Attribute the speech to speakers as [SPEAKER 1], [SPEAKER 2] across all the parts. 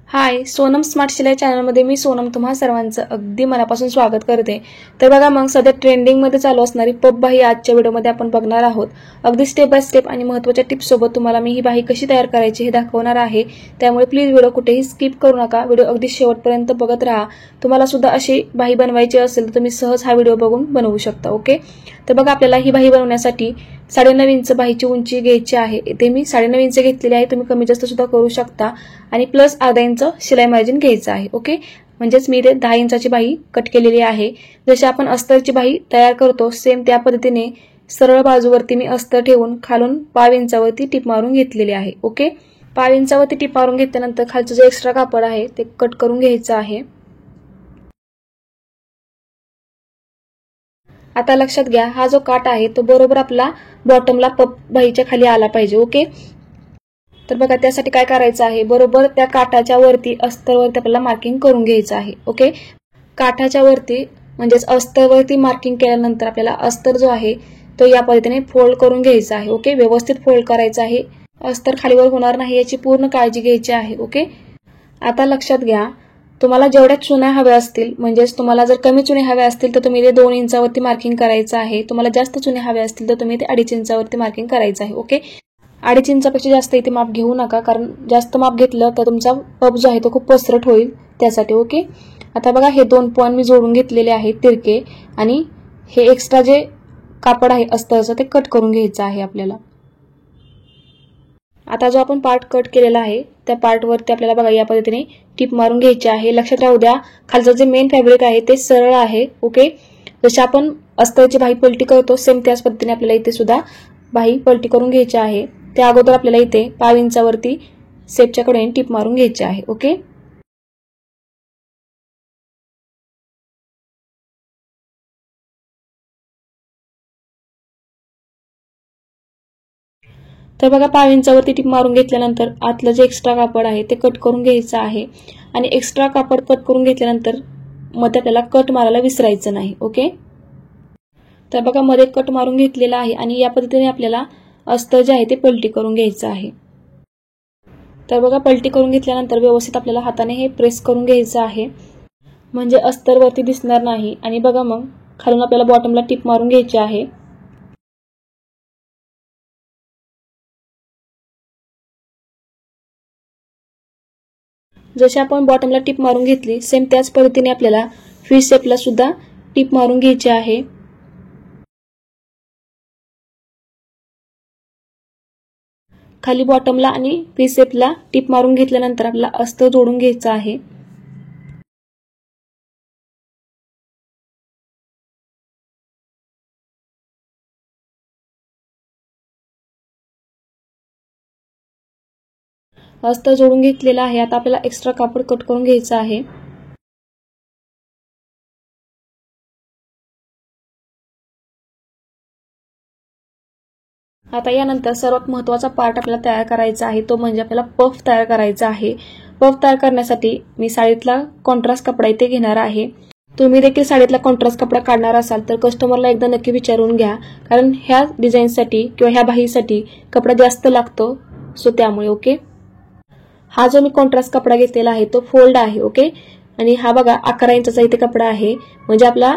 [SPEAKER 1] हाय, Sonam smart शिलाई चॅनलमध्ये मी सोनम तुम्हा सर्वांचं अगदी मनापासून स्वागत करते। तर बघा मग सध्या ट्रेंडिंगमध्ये चालू असणारी पफ बाही आजच्या व्हिडिओमध्ये आपण बघणार आहोत। अगदी स्टेप बाय स्टेप आणि महत्त्वाच्या टिप्स सोबत तुम्हाला मी ही बाही कशी तयार करायची हे दाखवणार आहे। त्यामुळे प्लीज व्हिडिओ कुठेही स्किप करू नका, व्हिडिओ अगदी शेवटपर्यंत बघत राहा। तुम्हाला सुद्धा अशी बाही बनवायची असेल तर तुम्ही सहज हा व्हिडिओ बघून बनवू शकता। ओके, तर बघा आपल्याला ही बाही बनवण्यासाठी 9.5 इंच बाहीची उंची घ्यायची आहे। इथे मी 9.5 इंच घेतलेली आहे, तुम्ही कमी जास्त सुद्धा करू शकता। आणि प्लस अर्धा इंच शिलाई मार्जिन घ्यायचं आहे। ओके, म्हणजेच मी इथे 10 इंचाची बाही कट केलेली आहे। जशी आपण अस्तरची बाही तयार करतो सेम त्या पद्धतीने सरळ बाजूवरती मी अस्तर ठेवून खालून 1/2 इंचावरती टिप मारून घेतलेली आहे। ओके, 1/2 इंचावरती टिप मारून घेतल्यानंतर खालचं जे एक्स्ट्रा कापड आहे ते कट करून घ्यायचं आहे। आता लक्षात घ्या, हा जो काट आहे तो बरोबर आपला बॉटमला पफ बाहीच्या खाली आला पाहिजे। ओके, तर बघा त्यासाठी काय करायचं आहे, बरोबर त्या काठाच्या वरती अस्तरवरती आपल्याला मार्किंग करून घ्यायचं आहे। ओके, काठाच्या वरती म्हणजेच अस्तरवरती मार्किंग केल्यानंतर आपल्याला अस्तर जो आहे तो या पद्धतीने फोल्ड करून घ्यायचा आहे। ओके, व्यवस्थित फोल्ड करायचा आहे, अस्तर खालीवर होणार नाही याची पूर्ण काळजी घ्यायची आहे। ओके, आता लक्षात घ्या, तुम्हाला जेवढ्या चुन्या हव्या असतील म्हणजेच तुम्हाला जर कमी चुने हव्या असतील तर तुम्ही इथे 2 इंचावरती मार्किंग करायचं आहे। तुम्हाला जास्त चुने हव्या असतील तर तुम्ही इथे 2.5 इंचावरती मार्किंग करायचं आहे। ओके, 2.5 इंचापेक्षा जास्त इथे माप घेऊ नका, कारण जास्त माप घेतलं तर तुमचा पफ जो आहे तो खूप पसरट होईल त्यासाठी। ओके, आता बघा हे 2 पॉइंट मी जोडून घेतलेले आहेत तिरके, आणि हे एक्स्ट्रा जे कापड आहे अस्तरचं ते कट करून घ्यायचं आहे आपल्याला। आता जो आपण पार्ट कट केलेला आहे त्या पार्टवरती आपल्याला बघा या पद्धतीने टिप मारून घ्यायची आहे। लक्षात राहू द्या, खालचं जे मेन फॅब्रिक आहे ते सरळ आहे। ओके, जशी आपण अस्तरची बाही पलटी करतो सेम त्याच पद्धतीने आपल्याला इथे सुद्धा बाही पलटी करून घ्यायची आहे। त्या अगोदर आपल्याला इथे 1/2 इंचावरती सेपच्या कडेने टिप मारून घ्यायची आहे। ओके, तर बघा 1/2 इंचावरती टिप मारून घेतल्यानंतर आतलं जे एक्स्ट्रा कापड आहे ते कट करून घ्यायचं आहे। आणि एक्स्ट्रा कापड कट करून घेतल्यानंतर मध्ये आपल्याला कट मारायला विसरायचं नाही। ओके, तर बघा मध्ये कट मारून घेतलेला आहे आणि या पद्धतीने आपल्याला अस्तर जे आहे ते पलटी करून घ्यायचं आहे। तर बघा पलटी करून घेतल्यानंतर व्यवस्थित आपल्याला हाताने हे प्रेस करून घ्यायचं आहे, म्हणजे अस्तर वरती दिसणार नाही। आणि बघा मग खालून आपल्याला बॉटमला टिप मारून घ्यायची आहे। जशी आपण बॉटमला टिप मारून घेतली सेम त्याच पद्धतीने आपल्याला फिश शेपला सुद्धा टिप मारून घ्यायची आहे। खाली बॉटमला आणि फिश शेपला टिप मारून घेतल्यानंतर आपल्याला अस्तर जोडून घ्यायचं आहे। अस्तर जोडून घेतलेला आहे। आता आपल्याला एक्स्ट्रा कापड कट करून घ्यायचं आहे। आता यानंतर सर्वात महत्त्वाचा पार्ट आपल्याला तयार करायचा आहे, तो म्हणजे आपल्याला पफ तयार करायचा आहे। पफ तयार करण्यासाठी मी साडीतला कॉन्ट्रास्ट कपडा इथे घेणार आहे। तुम्ही देखील साडीतला कॉन्ट्रास्ट कपडा काढणार असाल तर कस्टमरला एकदा नक्की विचारून घ्या, कारण ह्या डिझाईनसाठी किंवा ह्या बाहीसाठी कपडा जास्त लागतो, सो त्यामुळे। ओके, हा जो मी कॉन्ट्रास्ट कपडा घेतलेला आहे तो फोल्ड आहे। ओके, आणि हा बघा 11 इंचाचा इथे कपडा आहे, म्हणजे आपला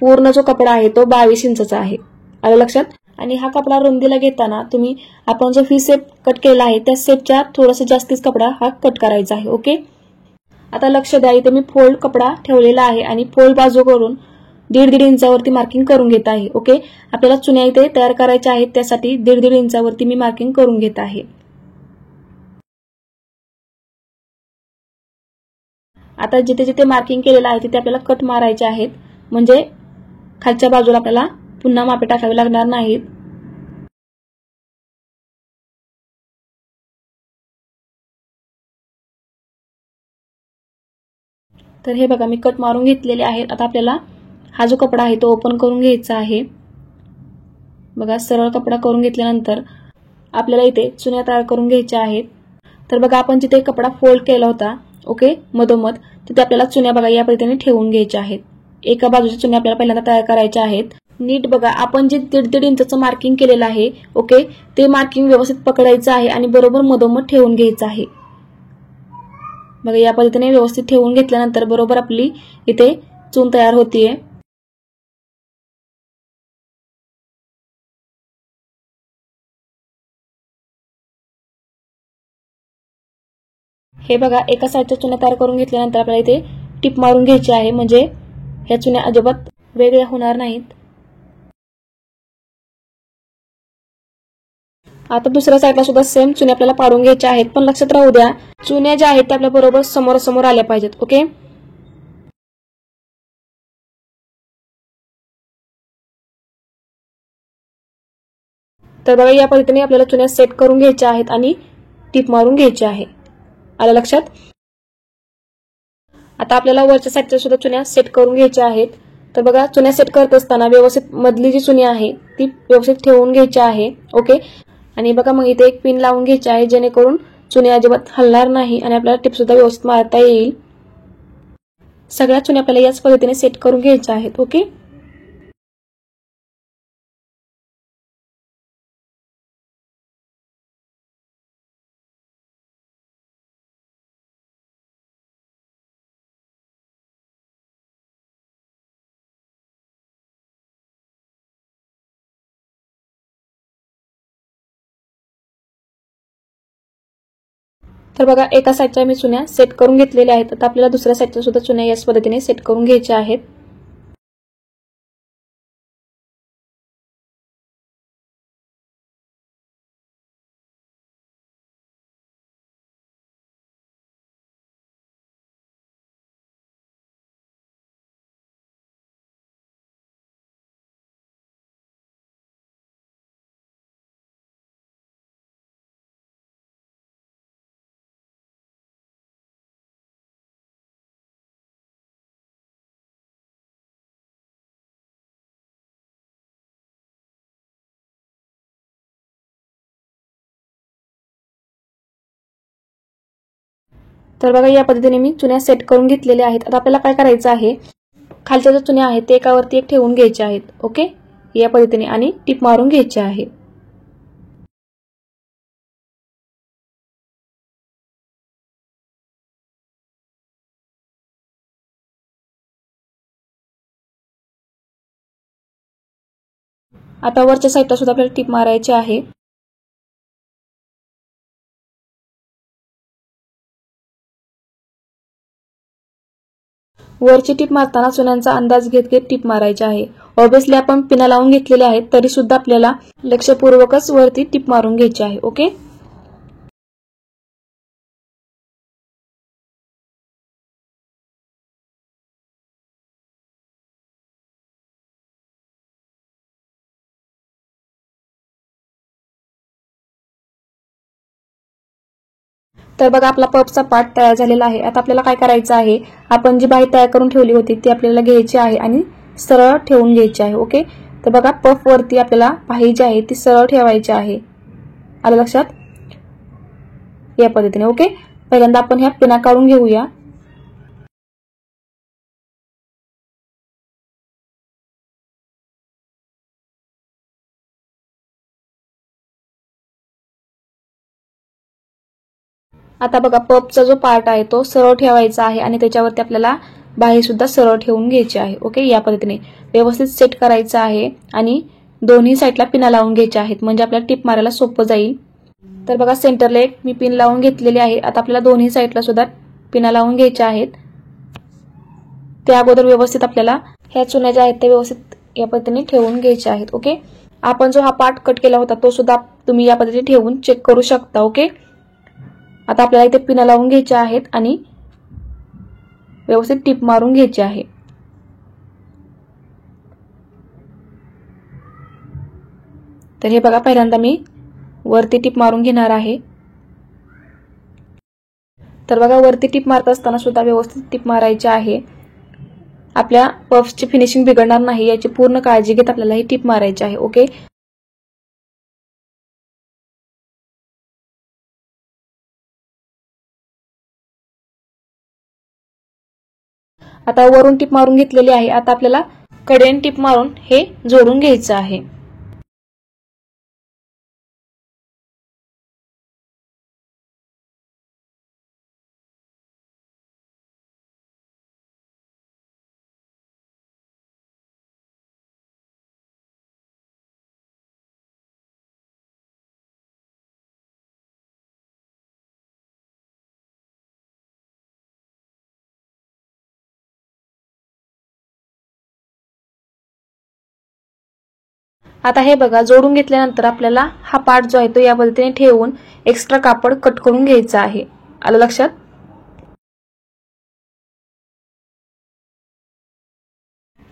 [SPEAKER 1] पूर्ण जो कपडा आहे तो 22 इंचाचा आहे। आलं लक्षात? आणि हा कपडा रुंदीला घेताना तुम्ही आपण जो फी शेप कट केला आहे त्या शेपच्या थोडासा जास्तीच कपडा हा कट करायचा आहे। ओके, आता लक्ष द्या, इथे मी फोल्ड कपडा ठेवलेला आहे आणि फोल्ड बाजू करून 1.5 इंचावरती मार्किंग करून घेत आहे। ओके, आपल्याला चुन्या इथे तयार करायच्या आहेत, त्यासाठी 1.5 इंचावरती मी मार्किंग करून घेत आहे। आता जिथे जिथे मार्किंग केलेलं आहे तिथे आपल्याला कट मारायचे आहेत, म्हणजे खालच्या बाजूला आपल्याला पुन्हा मापे टाकावे लागणार नाहीत। तर हे बघा मी कट मारून घेतलेले आहेत। आता आपल्याला हा जो कपडा आहे तो ओपन करून घ्यायचा आहे। बघा सरळ कपडा करून घेतल्यानंतर आपल्याला इथे चुन्या तयार करून घ्यायच्या आहेत। तर बघा आपण जिथे कपडा फोल्ड केला होता ओके मधोमध, तिथे आपल्याला चुन्या बघा या पद्धतीने ठेवून घ्यायच्या आहेत। एका बाजूच्या चुन्या आपल्याला पहिल्यांदा तयार करायच्या आहेत। नीट बघा, आपण जे 1.5 इंचाचं मार्किंग केलेलं आहे ओके, ते मार्किंग व्यवस्थित पकडायचं आहे आणि बरोबर मधोमध ठेवून घ्यायचं आहे। बघा या पद्धतीने व्यवस्थित ठेवून घेतल्यानंतर बरोबर आपली इथे चून तयार होतीये। हे बघा एका साईडच्या चुन्या तयार करून घेतल्यानंतर आपल्याला इथे टिप मारून घ्यायची आहे, म्हणजे ह्या चुन्या अजिबात वेगळ्या होणार नाहीत। आता दुसऱ्या साईडला सुद्धा सेम चुन्या आपल्याला पाडून घ्यायच्या आहेत, पण लक्षात राहू द्या चुन्या ज्या आहेत त्या आपल्या बरोबर समोर समोर आल्या पाहिजेत। ओके, तर बघा या पद्धतीने आपल्याला चुन्या सेट करून घ्यायच्या आहेत आणि टिप मारून घ्यायची आहे। आलं लक्षात? आता आपल्याला वरच्या साईडच्या सुद्धा चुन्या सेट करून घ्यायच्या आहेत। तर बघा चुन्या सेट करत असताना व्यवस्थित मधली जी चुनी आहे ती व्यवस्थित ठेवून घ्यायची आहे। ओके, आणि बघा मग इथे एक पिन लावून घ्यायची आहे, जेणेकरून चुन्या अजिबात हलणार नाही आणि आपल्याला टिप सुद्धा व्यवस्थित मारता येईल। सगळ्या चुन्या आपल्याला याच पद्धतीने सेट करून घ्यायच्या आहेत। ओके, तर बघा एका साईडच्या मी चुन्या सेट करून घेतलेल्या आहेत। आता आपल्याला दुसऱ्या साईडच्या सुद्धा चुन्या याच पद्धतीने सेट करून घ्यायच्या आहेत। तर बघा या पद्धतीने मी चुन्या सेट करून घेतलेल्या आहेत। आता आपल्याला काय करायचं आहे, खालच्या ज्या चुन्या आहेत ते एकावरती एक ठेवून घ्यायच्या आहेत। ओके, या पद्धतीने आणि टिप मारून घ्यायची आहे। आता वरच्या साईडला सुद्धा आपल्याला टिप मारायची आहे। वरची टिप मारताना चुन्यांचा अंदाज घेत घेत टिप मारायची आहे। ऑब्विसली आपण पिना लावून घेतलेले आहेत, तरी सुद्धा आपल्याला लक्षपूर्वकच वरती टिप मारून घ्यायची आहे। ओके, तर बघा आपला पफचा पार्ट तयार झालेला आहे। आता आपल्याला काय करायचं आहे, आपण जी बाही तयार करून ठेवली होती ती आपल्याला घ्यायची आहे आणि सरळ ठेवून घ्यायची आहे। ओके, तर बघा पफ वरती आपल्याला बाही जी आहे ती सरळ ठेवायची आहे। आलं लक्षात? या पद्धतीने। ओके, पहिल्यांदा आपण ह्या पिना काढून घेऊया। आता बघा पफचा जो पार्ट आहे तो सरळ ठेवायचा आहे आणि त्याच्यावरती आपल्याला बाही सुद्धा सरळ ठेवून घ्यायची आहे। ओके, या पद्धतीने व्यवस्थित सेट करायचं आहे आणि दोन्ही साईडला पिना लावून घ्यायच्या आहेत, म्हणजे आपल्याला टिप मारायला सोपं जाईल। तर बघा सेंटरला एक मी पिन लावून घेतलेली आहे। आता आपल्याला दोन्ही साईडला सुद्धा पिना लावून घ्यायच्या आहेत। त्या अगोदर व्यवस्थित आपल्याला ह्या चुन्या ज्या आहेत त्या व्यवस्थित या पद्धतीने ठेवून घ्यायच्या आहेत। ओके, आपण जो हा पार्ट कट केला होता तो सुद्धा तुम्ही या पद्धतीने ठेवून चेक करू शकता। ओके, आता आपल्याला इथे पिना लावून घ्यायच्या आहेत आणि व्यवस्थित टिप मारून घ्यायची आहे। तर हे बघा पहिल्यांदा मी वरती टिप मारून घेणार आहे। तर बघा वरती टिप मारत असताना सुद्धा व्यवस्थित टिप मारायची आहे। आपल्या पफची फिनिशिंग बिघडणार नाही याची पूर्ण काळजी घेत आपल्याला ही टिप मारायची आहे। ओके, आता वरून टिप मारून घेतलेली आहे। आता आपल्याला कडेने टिप मारून हे जोडून घ्यायचं आहे। आता हे बघा, जोडून घेतल्यानंतर आपल्याला हा पार्ट जो आहे तो या पद्धतीने ठेवून एक्स्ट्रा कापड कट करून घ्यायचा आहे. आलं लक्षात?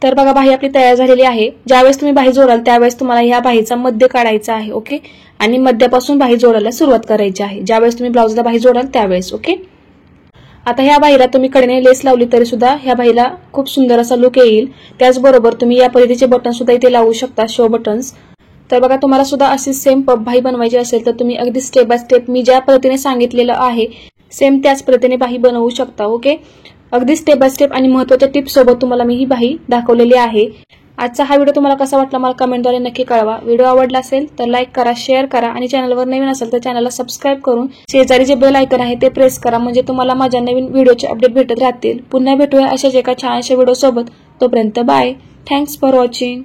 [SPEAKER 1] तर बघा, बाही आपली तयार झालेली आहे. ज्यावेळेस तुम्ही बाही जोडाल त्यावेळेस तुम्हाला ह्या बाहीचा मध्य काढायचा आहे. ओके, आणि मध्यापासून बाही जोडायला सुरुवात करायची आहे ज्यावेळेस तुम्ही ब्लाउजला बाही जोडाल त्यावेळेस. ओके, आता ह्या बाहीला तुम्ही कडेने लेस लावली तरी सुद्धा ह्या बाहीला खूप सुंदर असा लुक येईल. त्याचबरोबर तुम्ही या पद्धतीचे बटन सुद्धा इथे लावू शकता, शो बटन्स. तर बघा, तुम्हाला सुद्धा अशी सेम पफ बाही बनवायची असेल तर तुम्ही अगदी स्टेप बाय स्टेप मी ज्या पद्धतीने सांगितलेलं आहे सेम त्याच पद्धतीने बाही बनवू शकता. ओके, अगदी स्टेप बाय स्टेप आणि महत्त्वाच्या टिप्स सोबत तुम्हाला मी ही बाही दाखवलेली आहे. आजचा हा व्हिडिओ तुम्हाला कसा वाटला मला कमेंटद्वारे नक्की कळवा. व्हिडिओ आवडला असेल तर लाईक करा, शेअर करा आणि चॅनलवर नवीन असेल तर चॅनलला सबस्क्राईब करून शेजारी जे बेल आयकॉन आहे ते प्रेस करा, म्हणजे तुम्हाला माझ्या नवीन व्हिडिओचे अपडेट भेटत राहतील. पुन्हा भेटूया अशाच एका छानशा व्हिडिओ सोबत. तोपर्यंत बाय. Thanks for watching.